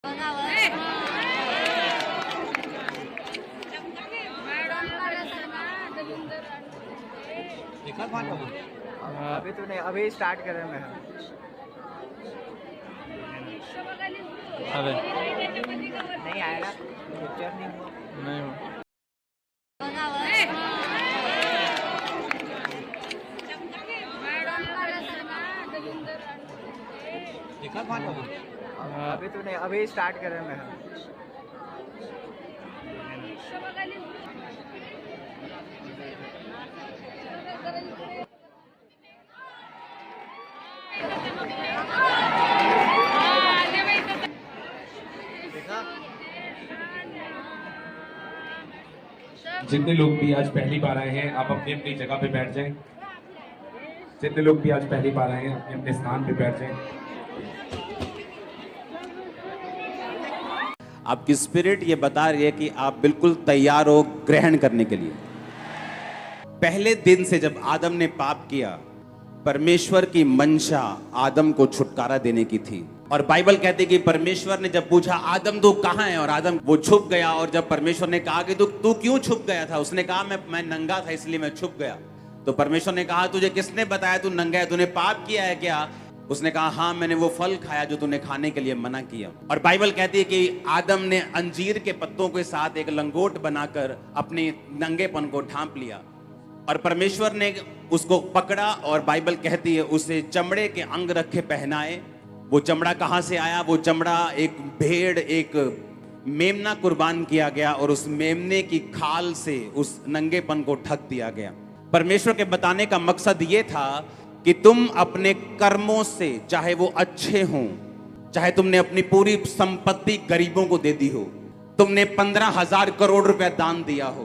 अभी तो नहीं, अभी स्टार्ट कर रहे हैं। अरे नहीं आएगा, पिक्चर नहीं हुआ। नहीं हुआ। अभी तो नहीं, अभी स्टार्ट कर रहे हैं। जितने लोग भी आज पहली बार आए हैं आप अपनी अपनी जगह पे बैठ जाएं। जितने लोग भी आज पहली बार आए हैं अपने अपने स्थान पे बैठ जाएं। आपकी स्पिरिट ये बता रही है कि आप बिल्कुल तैयार हो ग्रहण करने के लिए। पहले दिन से जब आदम ने पाप किया, परमेश्वर की मंशा आदम को छुटकारा देने की थी। और बाइबल कहती है कि परमेश्वर ने जब पूछा आदम तू कहाँ है, और आदम वो छुप गया। और जब परमेश्वर ने कहा कि तू क्यों छुप गया था, उसने कहा मैं नंगा था इसलिए मैं छुप गया। तो परमेश्वर ने कहा तुझे किसने बताया तू नंगा है, तूने पाप किया है क्या? उसने कहा हाँ मैंने वो फल खाया जो तूने खाने के लिए मना किया। और बाइबल कहती है कि आदम ने अंजीर के पत्तों के साथ एक लंगोट बनाकर अपने नंगेपन को ढांप लिया। और परमेश्वर ने उसको पकड़ा और बाइबल कहती है उसे चमड़े के अंग रखे पहनाए। वो चमड़ा कहां से आया? वो चमड़ा एक भेड़, एक मेमना कुर्बान किया गया और उस मेमने की खाल से उस नंगेपन को ढक दिया गया। परमेश्वर के बताने का मकसद ये था कि तुम अपने कर्मों से, चाहे वो अच्छे हों, चाहे तुमने अपनी पूरी संपत्ति गरीबों को दे दी हो, तुमने 15,000 करोड़ रुपया दान दिया हो,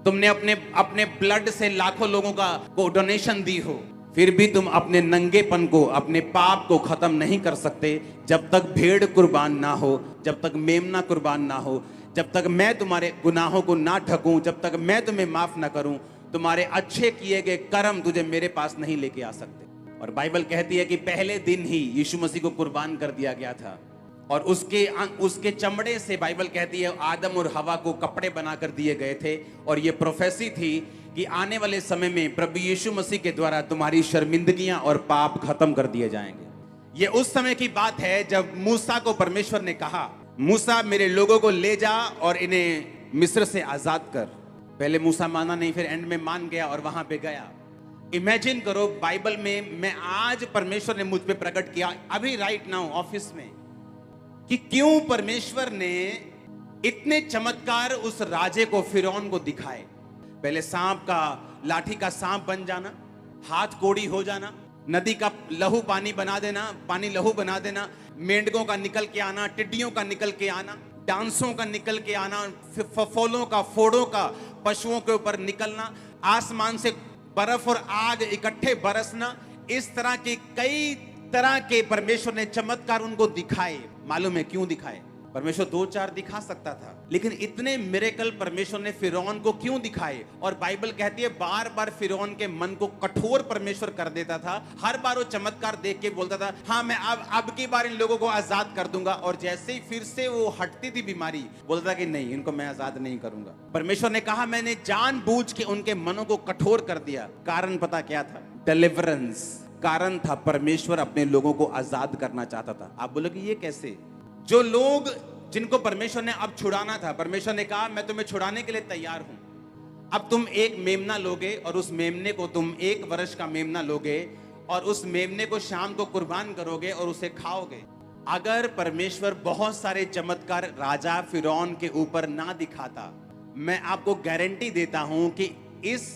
तुमने अपने ब्लड से लाखों लोगों को डोनेशन दी हो, फिर भी तुम अपने नंगेपन को, अपने पाप को खत्म नहीं कर सकते जब तक भेड़ कुर्बान ना हो, जब तक मेमना कुर्बान ना हो, जब तक मैं तुम्हारे गुनाहों को ना ढकूं, जब तक मैं तुम्हें माफ ना करूं। तुम्हारे अच्छे किए गए कर्म तुझे मेरे पास नहीं लेके आ सकते। और बाइबल कहती है कि पहले दिन ही यीशु मसीह को कुर्बान कर दिया गया था। और उसके चमड़े से बाइबल कहती है आदम और हवा को कपड़े बनाकर दिए गए थे। और ये प्रोफेसी थी कि आने वाले समय में प्रभु यीशु मसीह के द्वारा तुम्हारी शर्मिंदगियां और पाप खत्म कर दिए जाएंगे। ये उस समय की बात है जब मूसा को परमेश्वर ने कहा मूसा मेरे लोगों को ले जा और इन्हें मिस्र से आजाद कर। पहले मूसा माना नहीं, फिर एंड में मान गया और वहां पे गया। इमेजिन करो बाइबल में मैं आज परमेश्वर ने मुझ पे प्रकट किया अभी राइट नाउ ऑफिस में कि क्यों परमेश्वर ने इतने चमत्कार उस राजे को, फिरौन को दिखाए। पहले सांप का, लाठी का सांप बन जाना, हाथ कोड़ी हो जाना, नदी का लहू पानी बना देना, पानी लहू बना देना, मेंढकों का निकल के आना, टिड्डियों का निकल के आना, डांसों का निकल के आना, फफोलों का, फोड़ों का पशुओं के ऊपर निकलना, आसमान से बर्फ और आग इकट्ठे बरसना। इस तरह के कई तरह के परमेश्वर ने चमत्कार उनको दिखाए। मालूम है क्यों दिखाए? परमेश्वर 2-4 दिखा सकता था, लेकिन इतने मिरेकल परमेश्वर ने फिरौन को क्यों दिखाए? और बाइबल कहती है बार बार फिरौन के मन को कठोर परमेश्वर कर देता था। हर बार वो चमत्कार देख के बोलता था हाँ मैं अब की बार इन लोगों को आजाद कर दूंगा। और जैसे ही फिर से वो हटती थी बीमारी, बोलता था कि नहीं इनको मैं आजाद नहीं करूंगा। परमेश्वर ने कहा मैंने जानबूझ के उनके मनों को कठोर कर दिया। कारण पता क्या था? डिलीवरेंस। कारण था परमेश्वर अपने लोगों को आजाद करना चाहता था। आप बोलोगे ये कैसे? जो लोग जिनको परमेश्वर ने अब छुड़ाना था, परमेश्वर ने कहा मैं तुम्हें छुड़ाने के लिए तैयार हूं। अब तुम एक मेमना लोगे और उस मेमने को तुम 1 वर्ष का मेमना लोगे और उस मेमने को शाम को कुर्बान करोगे और उसे खाओगे। अगर परमेश्वर बहुत सारे चमत्कार राजा फिरौन के ऊपर ना दिखाता, मैं आपको गारंटी देता हूं कि इस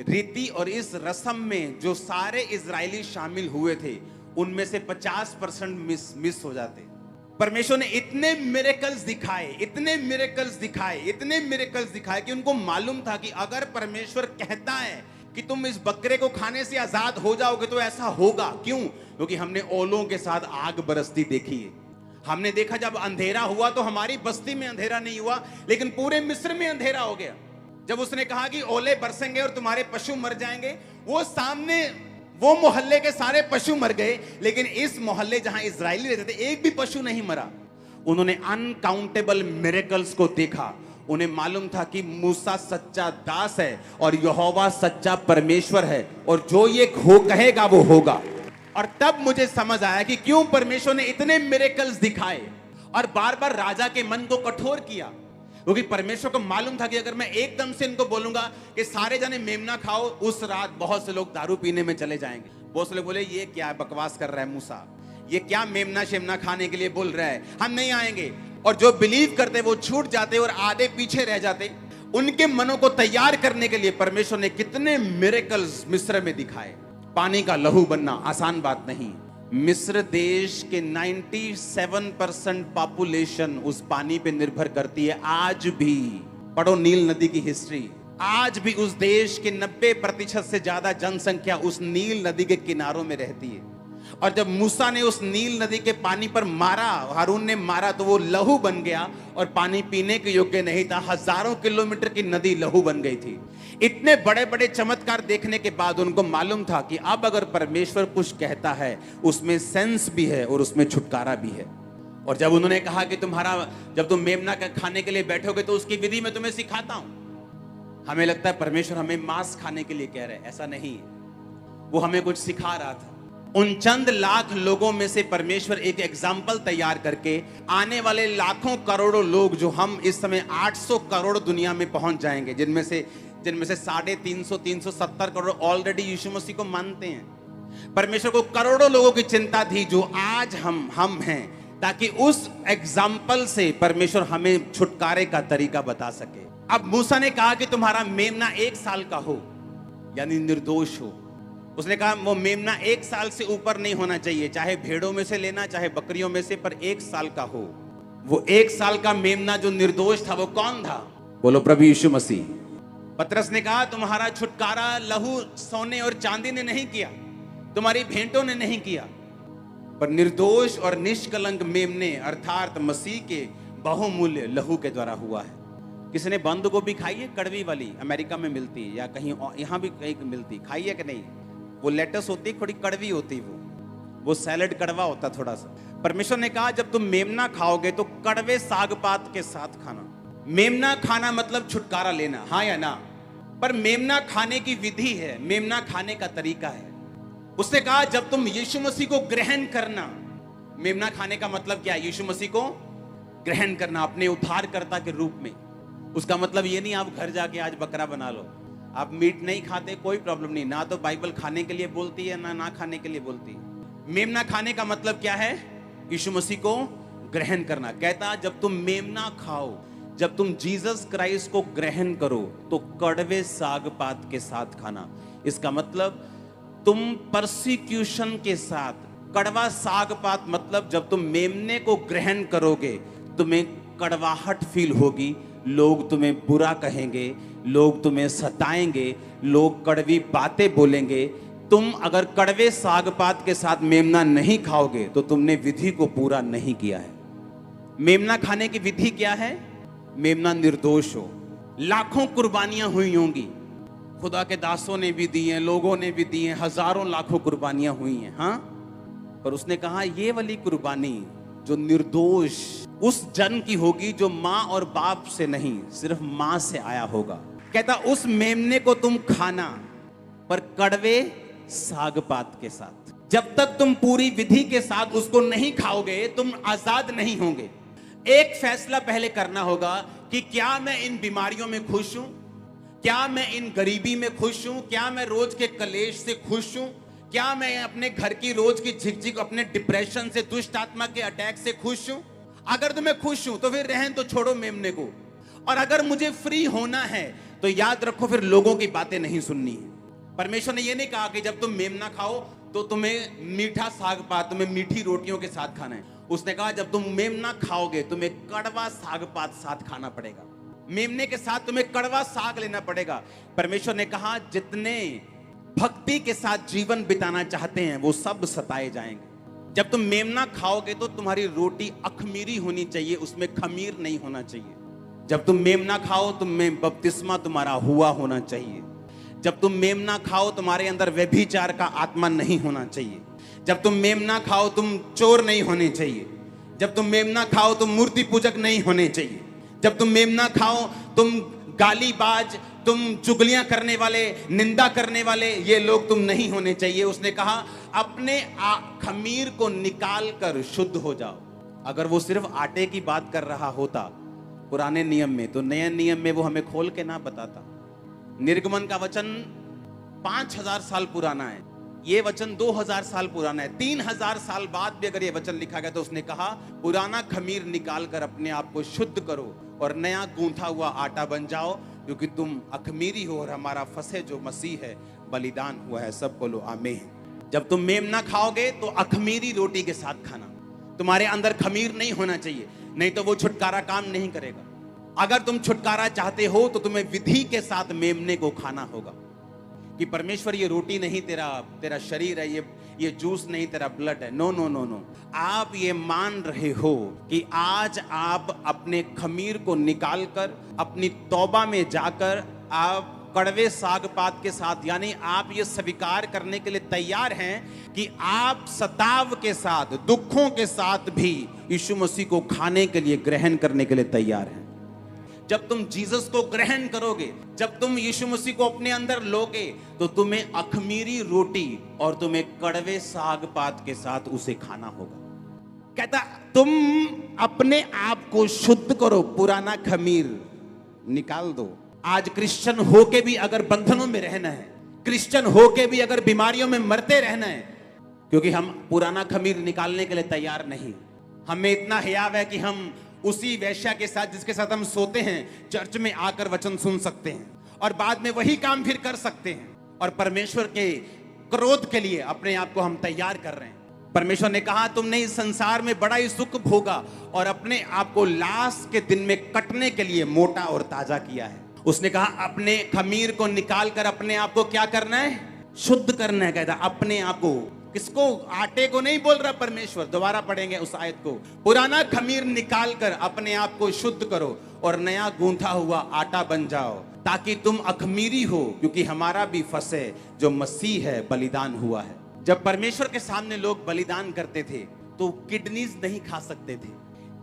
रीति और इस रस्म में जो सारे इजरायली शामिल हुए थे उनमें से 50% मिस हो जाते। परमेश्वर ने इतने मिरेकल्स दिखाए, इतने मिरेकल्स दिखाए, इतने मिरेकल्स दिखाए कि उनको मालूम था कि अगर परमेश्वर कहता है कि तुम इस बकरे को खाने से आजाद हो जाओगे तो ऐसा होगा। क्यों? क्योंकि हमने ओलों के साथ आग बरसती देखी है। हमने देखा जब अंधेरा हुआ तो हमारी बस्ती में अंधेरा नहीं हुआ, लेकिन पूरे मिस्र में अंधेरा हो गया। जब उसने कहा कि ओले बरसेंगे और तुम्हारे पशु मर जाएंगे, वो सामने वो मोहल्ले के सारे पशु मर गए, लेकिन इस मोहल्ले जहां इजरायली रहते थे एक भी पशु नहीं मरा। उन्होंने अनकाउंटेबल मिरेकल्स को देखा। उन्हें मालूम था कि मूसा सच्चा दास है और यहोवा सच्चा परमेश्वर है, और जो ये कहेगा वो होगा। और तब मुझे समझ आया कि क्यों परमेश्वर ने इतने मिरेकल्स दिखाए और बार बार राजा के मन को कठोर किया, क्योंकि परमेश्वर को मालूम था कि अगर मैं एकदम से इनको बोलूंगा कि सारे जने मेमना खाओ, उस रात बहुत से लोग दारू पीने में चले जाएंगे। बहुत से लोग बोले ये क्या बकवास कर रहा है मूसा, ये क्या मेमना शेमना खाने के लिए बोल रहा है, हम नहीं आएंगे। और जो बिलीव करते वो छूट जाते और आधे पीछे रह जाते। उनके मनों को तैयार करने के लिए परमेश्वर ने कितने मिरेकल्स मिस्र में दिखाए। पानी का लहू बनना आसान बात नहीं। मिस्र देश के 97% पॉपुलेशन उस पानी पे निर्भर करती है। आज भी पढ़ो नील नदी की हिस्ट्री, आज भी उस देश के 90% से ज्यादा जनसंख्या उस नील नदी के किनारों में रहती है। और जब मूसा ने उस नील नदी के पानी पर मारा, हारून ने मारा, तो वो लहू बन गया और पानी पीने के योग्य नहीं था। हजारों किलोमीटर की नदी लहू बन गई थी। इतने बड़े बड़े चमत्कार देखने के बाद उनको मालूम था कि अब अगर परमेश्वर कुछ कहता है उसमें सेंस भी है और उसमें छुटकारा भी है। और जब उन्होंने कहा कि जब तुम मेमना खाने के लिए बैठोगे तो उसकी विधि मैं तुम्हें सिखाता हूं। हमें लगता है परमेश्वर हमें मांस खाने के लिए कह रहे हैं, ऐसा नहीं है। वो हमें कुछ सिखा रहा था। उन चंद लाख लोगों में से परमेश्वर एक एग्जाम्पल तैयार करके आने वाले लाखों करोड़ों लोग, जो हम इस समय 800 करोड़ दुनिया में पहुंच जाएंगे, जिनमें से 370 करोड़ ऑलरेडी यीशु मसीह को मानते हैं। परमेश्वर को करोड़ों लोगों की चिंता थी जो आज हम हैं, ताकि उस एग्जाम्पल से परमेश्वर हमें छुटकारे का तरीका बता सके। अब मूसा ने कहा कि तुम्हारा मेमना 1 साल का हो, यानी निर्दोष हो। उसने कहा वो मेमना 1 साल से ऊपर नहीं होना चाहिए, चाहे भेड़ों में से लेना चाहे बकरियों में से, पर 1 साल का हो। वो 1 साल का मेमना जो निर्दोष था वो कौन था? बोलो प्रभु यीशु मसीह। पतरस ने कहा तुम्हारा छुटकारा लहू सोने और चांदी ने नहीं किया, तुम्हारी भेंटों ने नहीं किया, पर निर्दोष और निष्कलंक मेमने अर्थात मसीह के बहुमूल्य लहू के द्वारा हुआ है। किसी ने बंद गोभी खाई है? कड़वी वाली, अमेरिका में मिलती है या कहीं यहाँ भी कहीं मिलती, खाई है कि नहीं? वो लेटस होती, थोड़ी कड़वी होती, वो सैलेड कड़वा होता थोड़ा सा। परमेश्वर ने कहा जब तुम मेमना खाओगे तो कड़वे साग पात के साथ खाना। मेमना खाना मतलब छुटकारा लेना, हाँ या ना? पर मेमना खाने की विधि है, मेमना खाने का तरीका है। उसने कहा जब तुम यीशु मसीह को ग्रहण करना, मेमना खाने का मतलब क्या है? यीशु मसीह को ग्रहण करना अपने उद्धारकर्ता के रूप में। उसका मतलब ये नहीं आप घर जाके आज बकरा बना लो, आप मीट नहीं खाते कोई प्रॉब्लम नहीं, ना तो बाइबल खाने के लिए बोलती है ना खाने के लिए बोलती है। मेमना खाने का मतलब क्या है? यीशु मसीह को ग्रहण करना। कहता जब तुम मेमना खाओ, जब तुम जीसस क्राइस्ट को ग्रहण करो तो कड़वे साग पात के साथ खाना। इसका मतलब तुम परसिक्यूशन के साथ, कड़वा साग पात मतलब जब तुम मेमने को ग्रहण करोगे तुम्हें कड़वाहट फील होगी, लोग तुम्हें बुरा कहेंगे, लोग तुम्हें सताएंगे, लोग कड़वी बातें बोलेंगे। तुम अगर कड़वे साग पात के साथ मेमना नहीं खाओगे तो तुमने विधि को पूरा नहीं किया है। मेमना खाने की विधि क्या है? मेमना निर्दोष हो। लाखों कुर्बानियां हुई होंगी, खुदा के दासों ने भी दी हैं, लोगों ने भी दी हैं, हजारों लाखों कुर्बानियां हुई हैं, हाँ। पर उसने कहा ये वाली कुर्बानी जो निर्दोष उस जन की होगी जो माँ और बाप से नहीं, सिर्फ माँ से आया होगा। कहता उस मेमने को तुम खाना, पर कड़वे साग पात के साथ। जब तक तुम पूरी विधि के साथ उसको नहीं खाओगे तुम आजाद नहीं होंगे। एक फैसला पहले करना होगा कि क्या मैं इन बीमारियों में खुश हूं, क्या मैं इन गरीबी में खुश हूं, क्या मैं रोज के कलेश से खुश हूं, क्या मैं अपने घर की रोज की झिकझिक, अपने डिप्रेशन से, दुष्ट आत्मा के अटैक से खुश हूं। अगर तो मैं खुश हूं तो फिर रहन तो छोड़ो मेमने को, और अगर मुझे फ्री होना है तो याद रखो फिर लोगों की बातें नहीं सुननी है। परमेश्वर ने यह नहीं कहा कि जब तुम मेमना खाओ तो तुम्हें मीठा साग पात, तुम्हें मीठी रोटियों के साथ खाना है। उसने कहा जब तुम मेमना खाओगे तुम्हें कड़वा साग पात साथ खाना पड़ेगा, मेमने के साथ तुम्हें कड़वा साग लेना पड़ेगा। परमेश्वर ने कहा जितने भक्ति के साथ जीवन बिताना चाहते हैं वो सब सताए जाएंगे। जब तुम मेमना खाओगे तो तुम्हारी रोटी अखमीरी होनी चाहिए, उसमें खमीर नहीं होना चाहिए। जब तुम मेमना खाओ तुम्हें बपतिस्मा तुम्हारा हुआ होना चाहिए। जब तुम मेमना खाओ तुम्हारे अंदर व्यभिचार का आत्मा नहीं होना चाहिए। जब तुम मेमना खाओ तुम चोर नहीं होने चाहिए। जब तुम मेमना खाओ तुम मूर्ति पूजक नहीं होने चाहिए। जब तुम मेमना खाओ तुम गालीबाज, तुम चुगलियां करने वाले, निंदा करने वाले ये लोग तुम नहीं होने चाहिए। उसने कहा अपने खमीर को निकाल कर शुद्ध हो जाओ। अगर वो सिर्फ आटे की बात कर रहा होता पुराने नियम में, तो नए नियम में वो हमें खोल के ना बताता। निर्गमन का वचन 5000 साल पुराना है, ये वचन 2000 साल पुराना है। 3000 साल बाद भी अगर ये वचन लिखा गया तो उसने कहा पुराना खमीर निकाल कर अपने आप को शुद्ध करो और नया गूंथा हुआ आटा बन जाओ, क्योंकि तुम अखमीरी हो और हमारा फंसे जो मसीह है बलिदान हुआ है। सब बोलो आमीन। जब तुम मेमना खाओगे तो अखमीरी रोटी के साथ खाना। तुम्हारे अंदर खमीर नहीं होना चाहिए, नहीं तो वो छुटकारा काम नहीं करेगा। अगर तुम छुटकारा चाहते हो तो तुम्हें विधि के साथ मेमने को खाना होगा कि परमेश्वर ये रोटी नहीं तेरा शरीर है, ये जूस नहीं तेरा ब्लड है। नो नो नो नो, आप ये मान रहे हो कि आज आप अपने खमीर को निकालकर अपनी तौबा में जाकर आप कड़वे साग पात के साथ, यानी आप ये स्वीकार करने के लिए तैयार हैं कि आप सताव के साथ, दुखों के साथ भी यीशु मसीह को खाने के लिए, ग्रहण करने के लिए तैयार हैं। जब तुम जीसस को ग्रहण करोगे, जब तुम यीशु मसीह को अपने अंदर लोगे, तो तुम्हें अखमीरी रोटी और तुम्हें कड़वे साग पात के साथ उसे खाना होगा। कहता तुम अपने आप को शुद्ध करो, पुराना खमीर निकाल दो। आज क्रिश्चियन होके भी अगर बंधनों में रहना है, क्रिश्चियन होके भी अगर बीमारियों में मरते रहना है, क्योंकि हम पुराना खमीर निकालने के लिए तैयार नहीं। हमें इतना हियाव है कि हम उसी वेश्या के साथ जिसके साथ हम सोते हैं चर्च में आकर वचन सुन सकते हैं और बाद में वही काम फिर कर सकते हैं, और परमेश्वर के क्रोध के लिए अपने आप को हम तैयार कर रहे हैं। परमेश्वर ने कहा तुमने इस संसार में बड़ा ही सुख भोगा और अपने आप को लाश के दिन में कटने के लिए मोटा और ताजा किया है। उसने कहा अपने खमीर को निकाल कर अपने आप को क्या करना है? शुद्ध करना है। कहता अपने आप को, किसको? आटे को नहीं बोल रहा परमेश्वर। दोबारा पढ़ेंगे उस आयत को। पुराना खमीर निकाल कर अपने आप को शुद्ध करो और नया गूंथा हुआ आटा बन जाओ, ताकि तुम अखमीरी हो, क्योंकि हमारा भी फंसे जो मसीह है बलिदान हुआ है। जब परमेश्वर के सामने लोग बलिदान करते थे तो किडनीज नहीं खा सकते थे।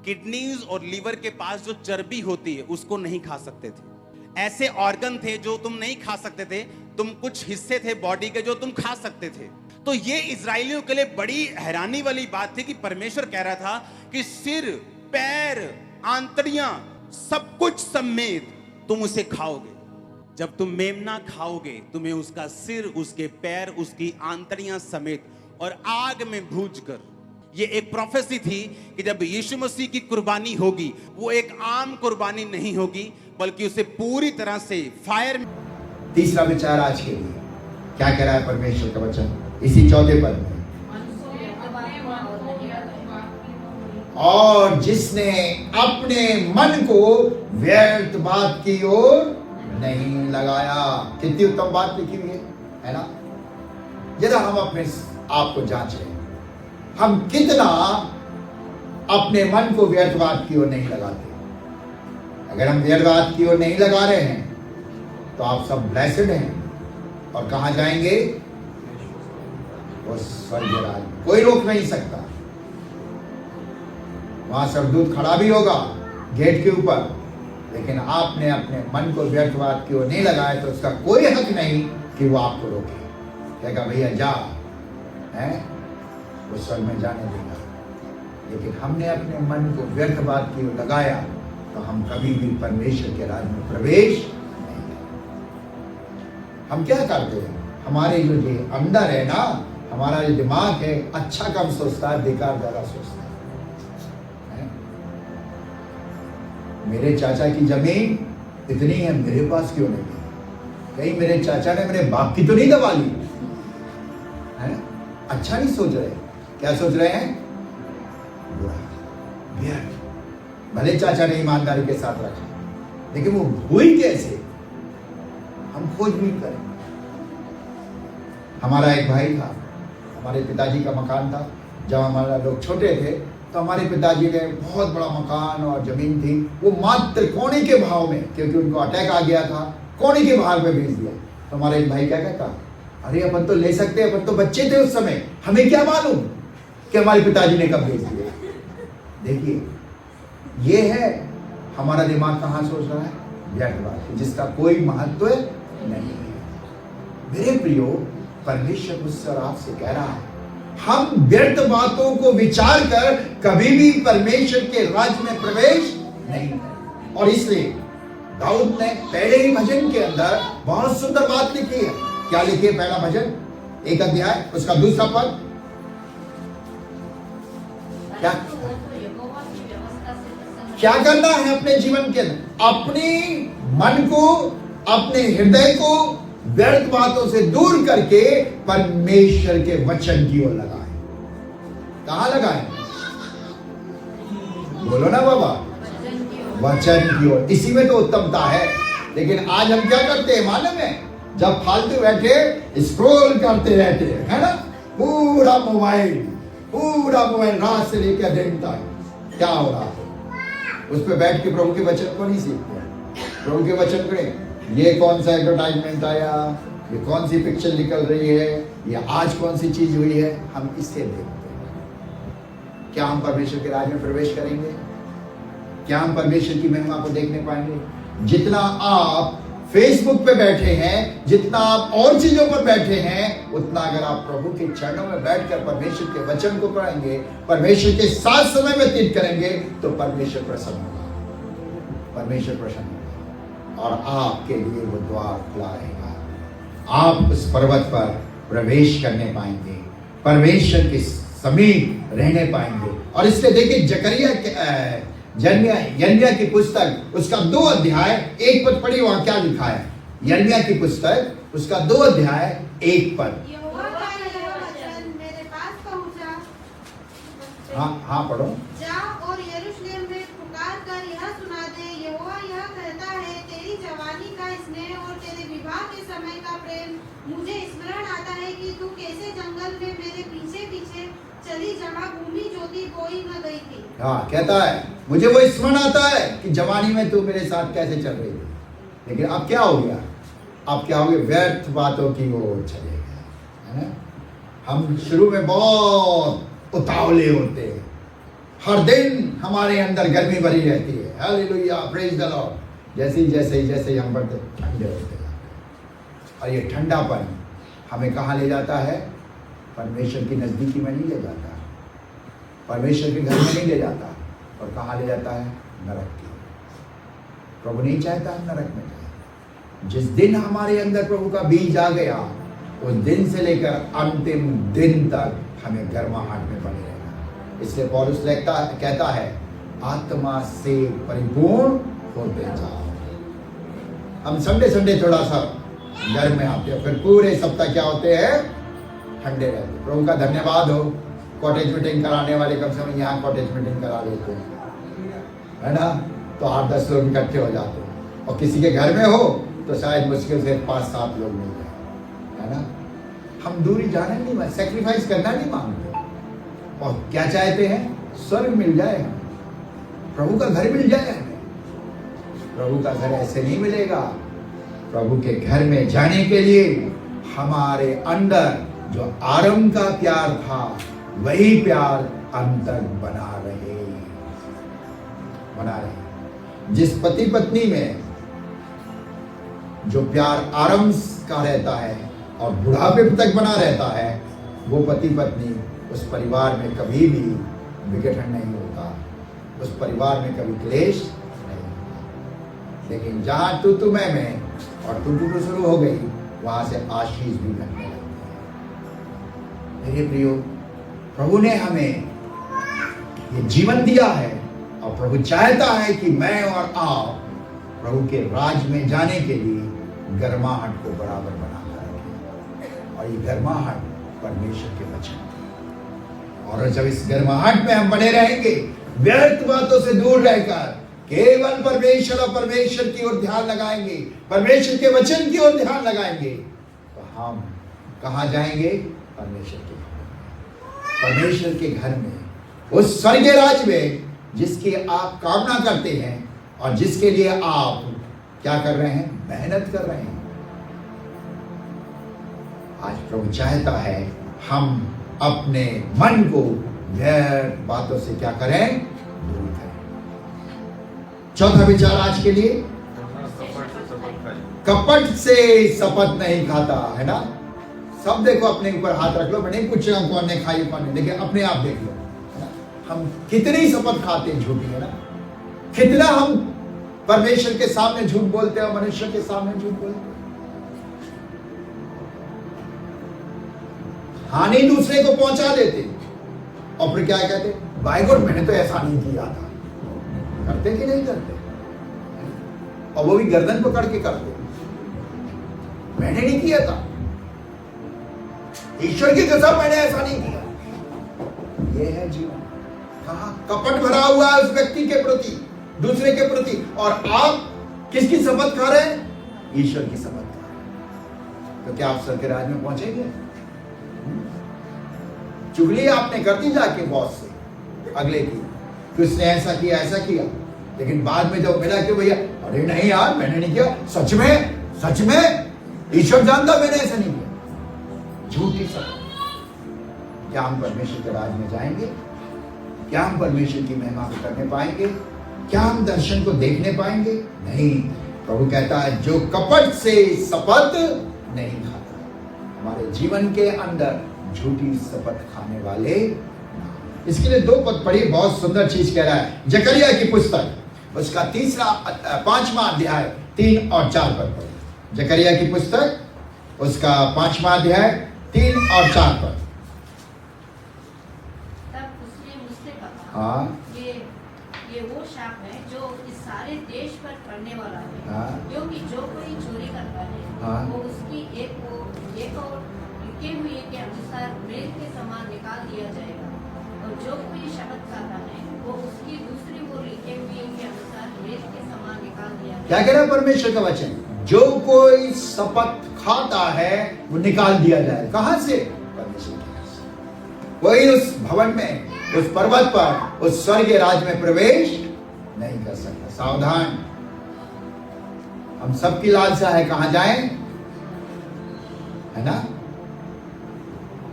किडनीज और लीवर के पास जो चर्बी होती है उसको नहीं खा सकते थे। ऐसे ऑर्गन थे जो तुम नहीं खा सकते थे, तुम कुछ हिस्से थे बॉडी के जो तुम खा सकते थे। तो ये इजरायलियों के लिए बड़ी हैरानी वाली बात थी कि परमेश्वर कह रहा था कि सिर, पैर, आंतड़ियां, सब कुछ समेत तुम उसे खाओगे। जब तुम मेमना खाओगे तुम्हें उसका सिर, उसके पैर, उसकी आंतड़ियां समेत और आग में भूनकर। ये एक प्रोफेसी थी कि जब यीशु मसीह की कुर्बानी होगी वो एक आम कुर्बानी नहीं होगी, बल्कि उसे पूरी तरह से फायर। तीसरा विचार आज के लिए क्या कह रहा है परमेश्वर का वचन इसी 14 पद में, और जिसने अपने मन को व्यर्थ बात की ओर नहीं लगाया। कितनी उत्तम बात लिखी हुई है ना? जरा हम अपने आप को जांचें, हम कितना अपने मन को व्यर्थ बात की ओर नहीं लगाते। अगर हम व्यर्थ बात की ओर नहीं लगा रहे हैं तो आप सब ब्लेस्ड हैं और कहां जाएंगे? वो स्वर्ग राज्य, कोई रोक नहीं सकता। वहां स्वर्गदूत खड़ा भी होगा गेट के ऊपर, लेकिन आपने अपने मन को व्यर्थ बात की ओर नहीं लगाया तो उसका कोई हक नहीं कि वो आपको रोके। कहेगा भैया जा, है वो स्वर्ग में जाने देगा। लेकिन हमने अपने मन को व्यर्थ बात की ओर लगाया तो हम कभी भी परमेश्वर के राज्य में प्रवेश नहीं करेंगे। हम क्या करते हैं? हमारे जो अंदर है ना, हमारा जो दिमाग है अच्छा कम सोचता है, बेकार ज्यादा सोचता है। मेरे चाचा की जमीन इतनी है, मेरे पास क्यों नहीं? कहीं मेरे चाचा ने मेरे बाप की तो नहीं दबा ली है? अच्छा नहीं सोच रहे। क्या सोच रहे हैं? बुरा। भले चाचा ने ईमानदारी के साथ रखा, लेकिन वो हुई कैसे? हम खोजबीन करें। हमारा एक भाई था, हमारे पिताजी का मकान था। जब हमारा लोग छोटे थे तो हमारे पिताजी ने बहुत बड़ा मकान और जमीन थी, वो मात्र कौड़ी के भाव में, क्योंकि उनको अटैक आ गया था, कौड़ी के भाव में बेच दिया। तो हमारा एक भाई क्या कहता, अरे अपन तो ले सकते, अपन तो बच्चे थे उस समय, हमें क्या मालूम कि हमारे पिताजी ने कब बेच दिया। देखिए, ये है हमारा दिमाग कहाँ सोच रहा है, व्यर्थ बात जिसका कोई महत्व नहीं है। मेरे प्रियो, परमेश्वर मुझसे और आपसे कह रहा है, हम व्यर्थ बातों को विचार कर कभी भी परमेश्वर के राज्य में प्रवेश नहीं करें। और इसलिए दाऊद ने पहले ही भजन के अंदर बहुत सुंदर बात लिखी है। क्या लिखी है? पहला भजन 1 अध्याय उसका 2 पद। क्या करना है अपने जीवन के अंदर? अपनी मन को, अपने हृदय को व्यर्थ बातों से दूर करके परमेश्वर के वचन की ओर लगाएं। कहां लगाएं? बोलो ना बाबा, वचन की ओर। इसी में तो उत्तमता है। लेकिन आज हम क्या करते हैं मालूम है? जब फालतू बैठे स्क्रॉल करते रहते हैं, है ना, पूरा मोबाइल रात से लेकर दिन तक क्या हो रहा है? उस पर बैठ के प्रभु के वचन को नहीं सीखते। प्रभु के वचन को, ये कौन सा एडवर्टाइजमेंट आया, ये कौन सी पिक्चर निकल रही है, ये आज कौन सी चीज हुई है, हम इससे देखते हैं। क्या हम परमेश्वर के राज्य में प्रवेश करेंगे? क्या हम परमेश्वर की महिमा को देखने पाएंगे? जितना आप फेसबुक पे बैठे हैं, जितना आप और चीजों पर बैठे हैं, उतना अगर आप प्रभु के चरणों में बैठकर परमेश्वर के वचन को पढ़ेंगे, परमेश्वर के साथ समय व्यतीत करेंगे, तो परमेश्वर प्रसन्न होगा। परमेश्वर प्रसन्न होगा और आपके लिए वो द्वार खुला रहेगा। आप उस पर्वत पर प्रवेश करने पाएंगे, परमेश्वर के समीप रहने पाएंगे। और इसलिए देखिए, यिर्मयाह की पुस्तक उसका 2 अध्याय 1 पद पढ़िए, वहां क्या लिखा है? यिर्मयाह की पुस्तक उसका 2 अध्याय 1 पद। मेरे पास पहुंचा। हाँ पढ़ो। जा और यरूशलेम में पुकार कर यह सुना दे, यहोवा यह कहता है, तेरी जवानी का स्नेह और तेरे विवाह के समय का प्रेम मुझे स्मरण आता है कि तू कैसे जंगल में मेरे पीछे पीछे चली, जहाँ भूमि ज्योति बोई न गई थी। हाँ, कहता है मुझे वो स्मरण आता है कि जवानी में तू मेरे साथ कैसे चल रही थी। लेकिन अब क्या हो गया? अब क्या हो गया? व्यर्थ बातों की ओर चले गए, है ना। हम शुरू में बहुत उतावले होते हैं, हर दिन हमारे अंदर गर्मी भरी रहती है। Hallelujah, praise the Lord. जैसे ही हम बढ़ते ठंडे होते हैं। और ये ठंडापन हमें कहाँ ले जाता है? परमेश्वर की नजदीकी में नहीं ले जाता, परमेश्वर के घर में नहीं ले जाता, और कहाँ ले जाता है? नरक की। प्रभु नहीं चाहता हम नरक में जाए। जिस दिन हमारे अंदर प्रभु का बीज आ गया, उस दिन से लेकर अंतिम दिन तक हमें गर्माहट में बने रहना। इसलिए पौलुस कहता है, आत्मा से परिपूर्ण होते जाओ। हम संडे थोड़ा सा घर में आते हैं, फिर पूरे सप्ताह क्या होते हैं? ठंडे रहते। प्रभु का धन्यवाद हो, कॉटेज मीटिंग कराने वाले कम से कम यहाँ कॉटेज मीटिंग करा लेते हैं, है ना। तो 8-10 लोग इकट्ठे हो जाते हैं। और किसी के घर में हो तो शायद मुश्किल से 5-7 लोग मिल जाए, है ना। हम दूरी जाने नहीं, सेक्रीफाइस करना नहीं मांगते, और क्या चाहते हैं? स्वर्ग मिल जाए हमें, प्रभु का घर मिल जाए हमें। प्रभु का घर ऐसे नहीं मिलेगा। प्रभु के घर में जाने के लिए हमारे अंदर जो आरंभ का प्यार था, वही प्यार अंत तक बना रहे। जिस पति पत्नी में जो प्यार आरंभ का रहता है और बुढ़ापे तक बना रहता है, वो पति पत्नी उस परिवार में कभी भी विघटन नहीं होता, उस परिवार में कभी क्लेश नहीं होता। लेकिन जहां तू मैं में और टू शुरू हो गई, वहां से आशीष भी घटने लगती है। मेरे प्रियो, प्रभु ने हमें ये जीवन दिया है, और प्रभु चाहता है कि मैं और आप प्रभु के राज में जाने के लिए गर्माहट को बराबर बनाकर रखें। और ये गर्माहट परमेश्वर के वचन, और जब इस गर्माहट में हम बने रहेंगे, व्यर्थ बातों से दूर रहकर केवल परमेश्वर और परमेश्वर की ओर ध्यान लगाएंगे, परमेश्वर के वचन की ओर ध्यान लगाएंगे, तो हम कहां जाएंगे? परमेश्वर के घर में, उस स्वर्गीय राज्य में जिसकी आप कामना करते हैं और जिसके लिए आप क्या कर रहे हैं? मेहनत कर रहे हैं। आज प्रभु चाहता है हम अपने मन को व्यर्थ बातों से क्या करें? चौथा विचार आज के लिए, कपट से शपथ नहीं खाता, है ना। सब देखो अपने ऊपर हाथ रख लो, मैं नहीं पूछ रहा हूं कौन ने खाई कौन नहीं, लेकिन अपने आप देख लो, है ना। हम कितनी शपथ खाते हैं झूठी, है ना। कितना हम परमेश्वर के सामने झूठ बोलते हैं और मनुष्य के सामने झूठ बोलते हैं। हानि दूसरे को पहुंचा देते और फिर क्या कहते, बाय गॉड मैंने तो ऐसा नहीं किया था। करते कि नहीं करते, और वो भी गर्दन पकड़ के करते, मैंने नहीं किया था, ईश्वर की कसम मैंने ऐसा नहीं किया। ये है जीवन। कहां कपट भरा हुआ है उस व्यक्ति के प्रति, दूसरे के प्रति, और आप किसकी शपथ खा रहे हैं? ईश्वर की शपथ खा रहे हैं। तो क्या आप स्वर्ग के राज में पहुंचेंगे? चुगली आपने कर दी जाके बॉस से अगले की कि उसने ऐसा किया ऐसा किया, लेकिन बाद में जब मिला कि भैया अरे नहीं यार मैंने नहीं किया, सच में ईश्वर जानता मैंने ऐसा नहीं किया। झूठी शपथ। क्या हम परमेश्वर के राज में जाएंगे? क्या हम परमेश्वर की महिमा को करने पाएंगे? क्या हम दर्शन को देखने पाएंगे? नहीं। प्रभु कहता है जो कपट से शपथ नहीं खाता, हमारे जीवन के अंदर झूठी शपथ खाने वाले। इसके लिए 2 पद पढ़िए, बहुत सुंदर चीज कह रहा है। जकरिया की पुस्तक उसका 5वां अध्याय 3 और 4 पद पढ़िए। जकरिया की पुस्तक उसका 5वां अध्याय 3 और 4 पद। तब उसने मुझसे कहा, हाँ ये वो शाप है जो इस सारे देश पर पड़ने वाला है, हाँ। क्योंकि जो कोई चोरी करता है हाँ। वो उसकी एक और लिखे हुए के अनुसार मेल के समान निकाल दिया जाएगा, और जो कोई शपथ खाता है वो उसकी दूसरी ओर लिखे हुए के अनुसार मेल के समान निकाल दिया जाएगा। क्या कह रहा है परमेश्वर का वचन? जो कोई शपथ खाता है वो निकाल दिया जाए। कहां से? परमेश्वर के घर से। कोई उस भवन में, उस पर्वत पर, उस स्वर्गीय राज में प्रवेश नहीं कर सकता। सावधान। हम सबकी लालसा है कहां जाएं, है ना।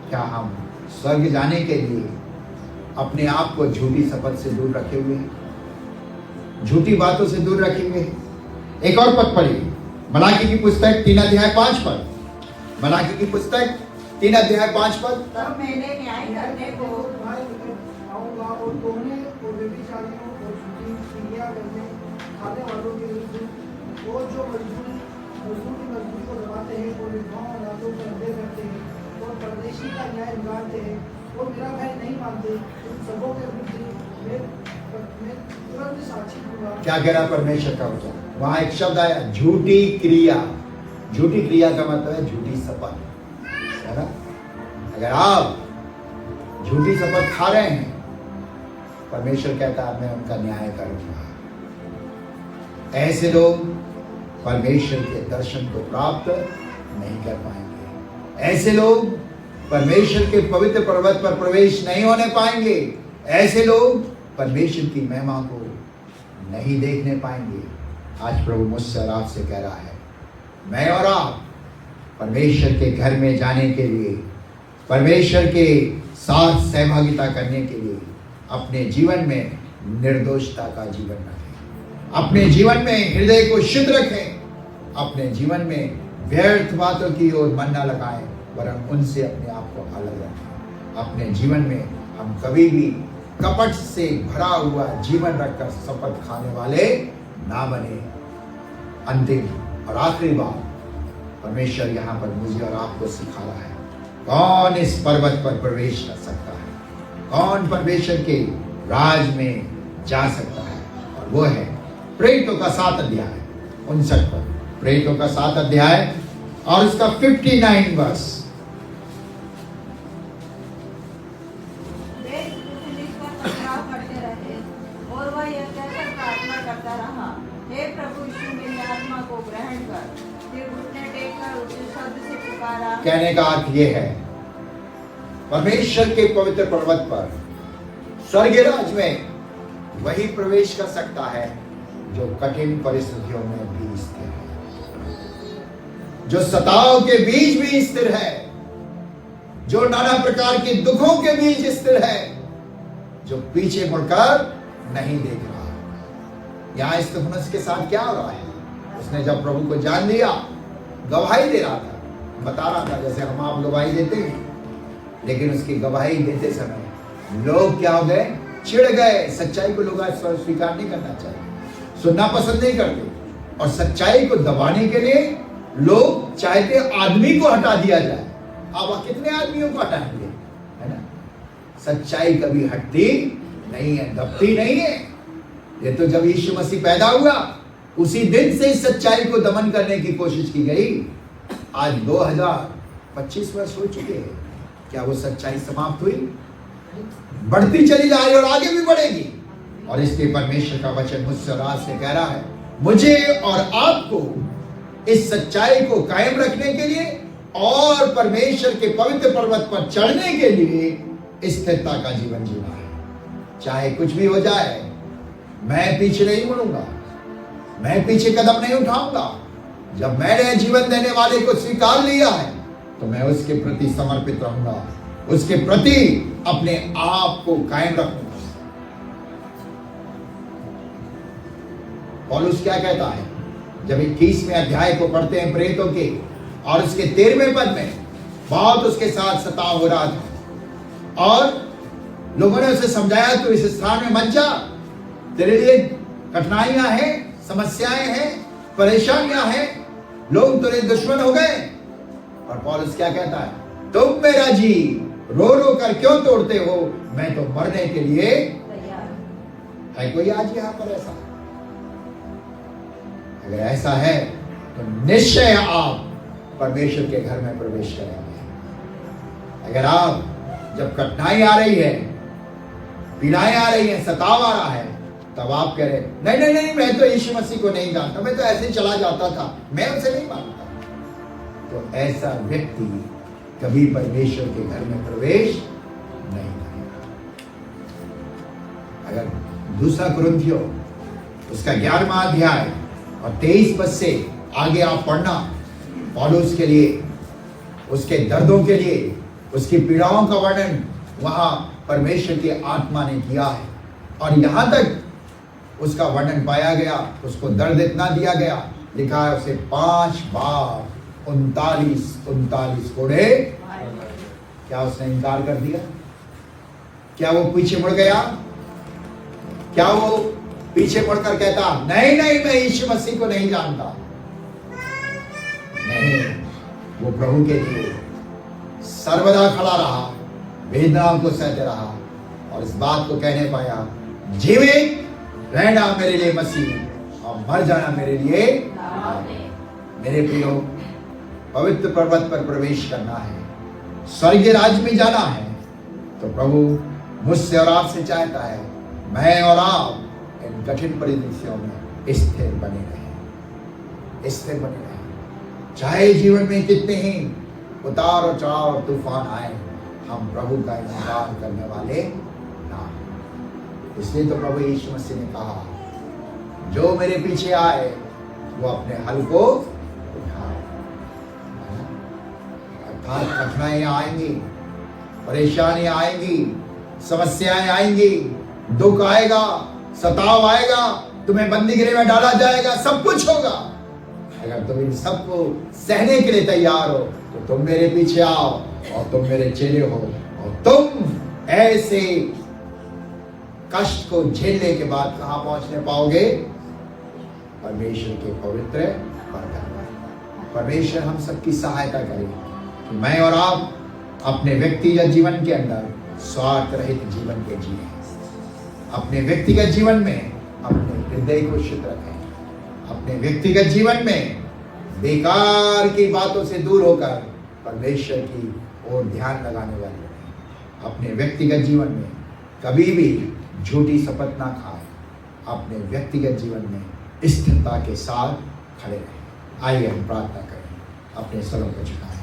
क्या हम स्वर्ग जाने के लिए अपने आप को झूठी शपथ से दूर रखे हुए हैं, झूठी बातों से दूर रखे हुए हैं? एक और पद पढ़िए, मलाकी की पुस्तक 3 अध्याय 5 पद। मलाकी की पुस्तक 3 अध्याय 5 पद। तब मैंने न्याय करने को आऊंगा और तोड़ने और व्यभिचारियों और झूठी क्रिया करने खाने वालों के विरुद्ध, और जो मजदूरी को दबाते हैं और विधवाओं और अनाथों पर अंधे करते हैं और परदेशी का न्याय बिगाड़ते हैं और मेरा भय नहीं मानते, उन सबों के विरुद्ध मैं तुरंत साक्षी दूंगा। क्या कह रहा परमेश्वर का वचन? वहां एक शब्द आया, झूठी क्रिया। झूठी क्रिया का मतलब है झूठी शपथ, है ना। अगर आप झूठी शपथ खा रहे हैं, परमेश्वर कहता है मैं उनका न्याय करूंगा। ऐसे लोग परमेश्वर के दर्शन को प्राप्त नहीं कर पाएंगे। ऐसे लोग परमेश्वर के पवित्र पर्वत पर प्रवेश नहीं होने पाएंगे। ऐसे लोग परमेश्वर की महिमा को नहीं देखने पाएंगे। आज प्रभु मुझसे और आपसे कह रहा है, मैं और आप परमेश्वर के घर में जाने के लिए, परमेश्वर के साथ सहभागिता करने के लिए अपने जीवन में निर्दोषता का जीवन रखें, अपने जीवन में हृदय को शुद्ध रखें, अपने जीवन में व्यर्थ बातों की ओर मन न लगाएं, वरन उनसे अपने आप को अलग रखें। अपने जीवन में हम कभी भी कपट से भरा हुआ जीवन रखकर शपथ खाने वाले ना बने। अंतिम और आखिरी बात परमेश्वर यहाँ पर मुझे और आपको सिखा रहा है, कौन इस पर्वत पर प्रवेश कर सकता है, कौन परमेश्वर के राज में जा सकता है, और वो है प्रेरितों का 7 अध्याय 59 पर। प्रेरितों का 7 अध्याय और उसका 59 वर्ष। वे पुलिस पर पथराव करते रहे और वह यह कहकर प्रार्थना करता रहा, हे प्रभु यीशु मेरी आत्मा को ग्रहण कर। फिर घुटने टेककर उच्च शब्द से पुकारा। कहने का अर्थ ये है, परमेश्वर के पवित्र पर्वत पर स्वर्गीय राज में वही प्रवेश कर सकता है जो कठिन परिस्थितियों में भी स्थिर है, जो सताव के बीच भी स्थिर है, जो नाना प्रकार के दुखों के बीच स्थिर है, जो पीछे मुड़कर नहीं देख रहा। यहाँ स्तिफनुस के साथ क्या हो रहा है? उसने जब प्रभु को जान लिया, गवाही दे रहा था, बता रहा था जैसे हम आप गवाही देते हैं, लेकिन उसकी गवाही देते समय लोग क्या हो गए? चिढ़ गए। सच्चाई को लोग आज स्वीकार नहीं करना चाहिए, सुनना पसंद नहीं करते, और सच्चाई को दबाने के लिए लोग चाहते आदमी को हटा दिया जाए। अब कितने आदमियों को हटाएंगे, है ना? सच्चाई कभी हटती नहीं है, दबती नहीं है। ये तो जब यीशु मसीह पैदा हुआ उसी दिन से इस सच्चाई को दमन करने की कोशिश की गई। आज 2025 वर्ष हो चुके हैं, क्या वो सच्चाई समाप्त हुई? बढ़ती चली जा रही है और आगे भी बढ़ेगी। और इसलिए परमेश्वर का वचन मुझसे और आज से कह रहा है, मुझे और आपको इस सच्चाई को कायम रखने के लिए और परमेश्वर के पवित्र पर्वत पर चढ़ने के लिए स्थिरता का जीवन जीना है। चाहे कुछ भी हो जाए, मैं पीछे नहीं मुड़ूंगा, मैं पीछे कदम नहीं उठाऊंगा। जब मैंने जीवन देने वाले को स्वीकार लिया है तो मैं उसके प्रति समर्पित रहूंगा, उसके प्रति अपने आप को कायम रखूंगा। पौलुस क्या कहता है जब 21वें अध्याय को पढ़ते हैं प्रेरितों के, और उसके 13वें पद में बहुत उसके साथ सताव हो रहा था और लोगों ने उसे समझाया तू इस स्थान में मत जा, तेरे लिए कठिनाइयां हैं, समस्याएं हैं, परेशानियां हैं, लोग तेरे दुश्मन हो गए। और पौलुस क्या कहता है, तुम मेरा जी रो रो कर क्यों तोड़ते हो, मैं तो मरने के लिए है। कोई आज यहां पर ऐसा? अगर ऐसा है तो निश्चय आप परमेश्वर के घर में प्रवेश करेंगे। अगर आप जब कठिनाई आ रही है, पीड़ाएं आ रही है, सताव आ रहा है, तब आप कह रहे नहीं नहीं नहीं, मैं तो यीशु मसीह को नहीं जानता, मैं तो ऐसे चला जाता था, मैं उसे नहीं मानता, तो ऐसा व्यक्ति कभी परमेश्वर के घर में प्रवेश नहीं करेगा। अगर दूसरा कुरिन्थियों उसका 11वां अध्याय और 23 पद से आगे आप पढ़ना, पौलुस के लिए, उसके दर्दों के लिए, उसकी पीड़ाओं का वर्णन वहां परमेश्वर की आत्मा ने किया है। और यहां तक उसका वर्णन पाया गया, उसको दर्द इतना दिया गया, लिखा है उसे 5 बार 39 कोड़े। क्या उसने इनकार कर दिया? क्या वो पीछे मुड़ गया? क्या वो पीछे मुड़कर कहता नहीं नहीं मैं यीशु मसीह को नहीं जानता? नहीं, वो प्रभु के लिए सर्वदा खड़ा रहा, वेदनाओं को सहते रहा और इस बात को कहने पाया, जीवित रहना मेरे लिए मसीह और मर जाना मेरे लिए। मेरे प्रियो, पवित्र पर्वत पर प्रवेश करना है, स्वर्गीय राज्य में जाना है, तो प्रभु मुझसे और आपसे चाहता है मैं और आप इन कठिन परिस्थितियों में स्थिर बने रहें, स्थिर बने रहें। चाहे जीवन में कितने ही उतार और चढ़ाव और तूफान आए, हम प्रभु का इनकार करने वाले ना। इसलिए तो प्रभु यीशु मसीह ने कहा, जो मेरे पीछे आए वो अपने हल को उठाए। अर्थात कठिनाइयां आएंगी, परेशानियां आएंगी, समस्याएं आएंगी, दुख आएगा, सताव आएगा, तुम्हें बंदीगृह में डाला जाएगा, सब कुछ होगा। अगर तुम इन सबको सहने के लिए तैयार हो तो तुम मेरे पीछे आओ और तुम मेरे चेले हो, और तुम ऐसे कष्ट को झेलने के बाद कहां पहुंचने पाओगे? परमेश्वर के पवित्र पर्वत पर। परमेश्वर हम सबकी सहायता करे कि मैं और आप अपने व्यक्तिगत जीवन के अंदर स्वार्थ रहित जीवन के जिए, अपने व्यक्तिगत जीवन में अपने हृदय को शुद्ध रखें, अपने व्यक्तिगत जीवन में बेकार की बातों से दूर होकर परमेश्वर की ओर ध्यान लगाने वाले रहें। अपने व्यक्तिगत जीवन में कभी भी झूठी शपथ ना खाएं, अपने व्यक्तिगत जीवन में स्थिरता के साथ खड़े रहें। आइए हम प्रार्थना करें, अपने सरों को झुकाएं।